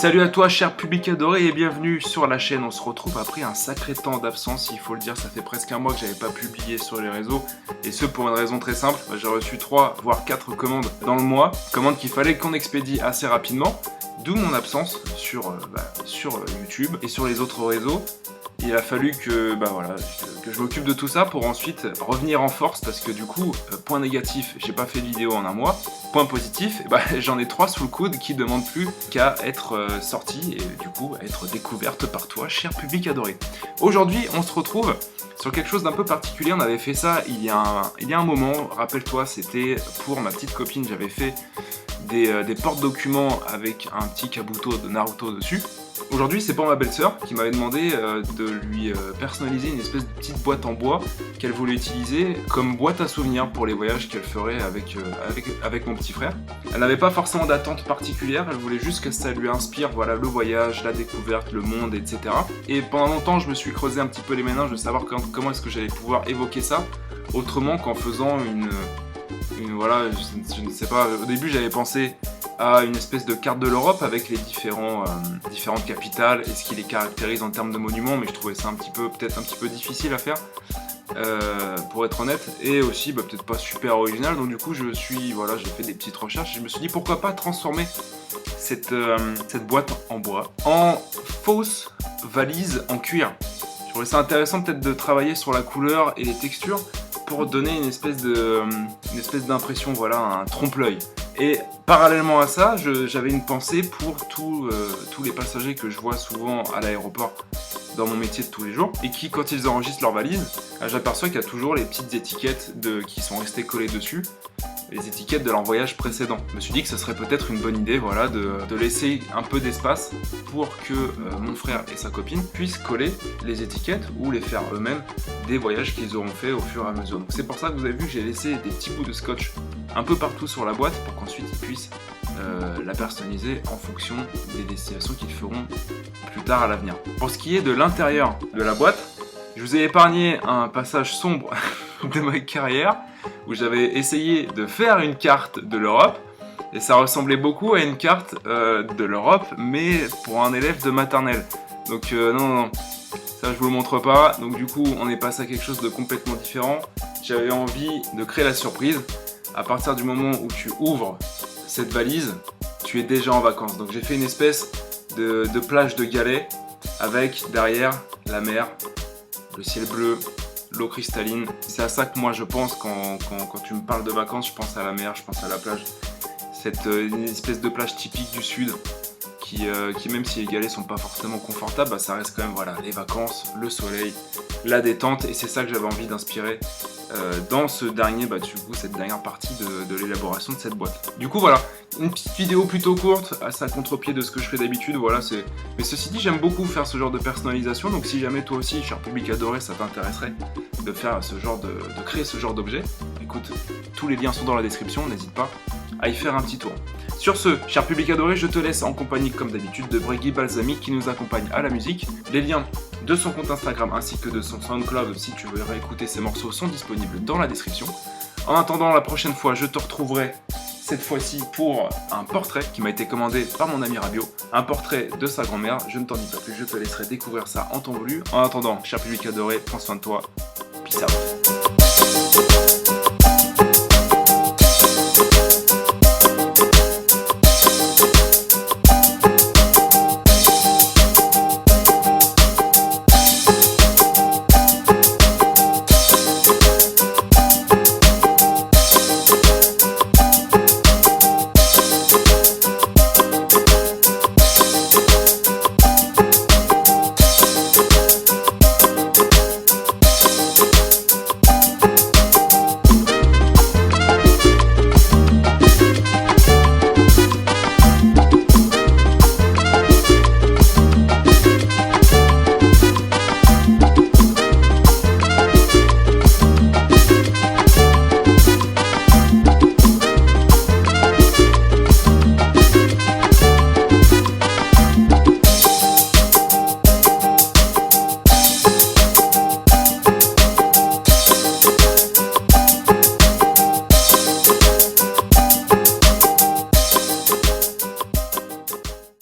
Salut à toi cher public adoré et bienvenue sur la chaîne. On se retrouve après un sacré temps d'absence, il faut le dire, ça fait presque un mois que j'avais pas publié sur les réseaux. Et ce pour une raison très simple, j'ai reçu 3 voire 4 commandes dans le mois, commandes qu'il fallait qu'on expédie assez rapidement. D'où mon absence sur YouTube et sur les autres réseaux. Il a fallu que je m'occupe de tout ça pour ensuite revenir en force parce que du coup, point négatif, j'ai pas fait de vidéo en un mois. Point positif, j'en ai 3 sous le coude qui demandent plus qu'à être sorties et du coup à être découvertes par toi, cher public adoré. Aujourd'hui, on se retrouve sur quelque chose d'un peu particulier. On avait fait ça il y a un moment, rappelle-toi, c'était pour ma petite copine, j'avais fait des porte-documents avec un petit kabuto de Naruto dessus. Aujourd'hui, c'est pour ma belle-sœur qui m'avait demandé de lui personnaliser une espèce de petite boîte en bois qu'elle voulait utiliser comme boîte à souvenirs pour les voyages qu'elle ferait avec mon petit frère. Elle n'avait pas forcément d'attente particulière, elle voulait juste que ça lui inspire le voyage, la découverte, le monde, etc. Et pendant longtemps, je me suis creusé un petit peu les méninges de savoir comment est-ce que j'allais pouvoir évoquer ça autrement qu'en faisant je ne sais pas, au début j'avais pensé à une espèce de carte de l'Europe avec les différentes capitales et ce qui les caractérise en termes de monuments, mais je trouvais ça peut-être un petit peu difficile à faire, pour être honnête, et aussi peut-être pas super original, donc du coup j'ai fait des petites recherches et je me suis dit pourquoi pas transformer cette boîte en bois en fausse valise en cuir. Je trouvais ça intéressant peut-être de travailler sur la couleur et les textures pour donner une espèce d'impression, un trompe-l'œil. Et parallèlement à ça, j'avais une pensée pour tous les passagers que je vois souvent à l'aéroport dans mon métier de tous les jours et qui, quand ils enregistrent leur valise, j'aperçois qu'il y a toujours les petites étiquettes qui sont restées collées dessus, les étiquettes de leur voyage précédent. Je me suis dit que ce serait peut-être une bonne idée de laisser un peu d'espace pour que mon frère et sa copine puissent coller les étiquettes ou les faire eux-mêmes des voyages qu'ils auront fait au fur et à mesure. Donc c'est pour ça que vous avez vu que j'ai laissé des petits bouts de scotch un peu partout sur la boîte pour qu'ensuite ils puissent la personnaliser en fonction des destinations qu'ils feront plus tard à l'avenir. Pour ce qui est de l'intérieur de la boîte, je vous ai épargné un passage sombre de ma carrière où j'avais essayé de faire une carte de l'Europe et ça ressemblait beaucoup à une carte de l'Europe mais pour un élève de maternelle. Donc non, ça je vous le montre pas. Donc du coup on est passé à quelque chose de complètement différent. J'avais envie de créer la surprise. À partir du moment où tu ouvres cette valise, tu es déjà en vacances. Donc j'ai fait une espèce de plage de galets avec derrière la mer, le ciel bleu, l'eau cristalline. C'est à ça que moi je pense quand tu me parles de vacances, je pense à la mer, je pense à la plage. Une espèce de plage typique du sud qui même si les galets sont pas forcément confortables, ça reste quand même les vacances, le soleil, la détente, et c'est ça que j'avais envie d'inspirer dans cette dernière partie de l'élaboration de cette boîte. Du coup une petite vidéo plutôt courte, assez à contre-pied de ce que je fais d'habitude, mais ceci dit, j'aime beaucoup faire ce genre de personnalisation, donc si jamais toi aussi, cher public adoré, ça t'intéresserait de faire de créer ce genre d'objet, écoute, tous les liens sont dans la description, n'hésite pas à y faire un petit tour. Sur ce, cher public adoré, je te laisse en compagnie, comme d'habitude, de Breggy Balsamiq qui nous accompagne à la musique. Les liens de son compte Instagram ainsi que de son SoundCloud, si tu veux réécouter ses morceaux, sont disponibles dans la description. En attendant, la prochaine fois, je te retrouverai cette fois-ci pour un portrait qui m'a été commandé par mon ami Rabio, un portrait de sa grand-mère. Je ne t'en dis pas plus, je te laisserai découvrir ça en temps voulu. En attendant, cher public adoré, prends soin de toi. Peace out.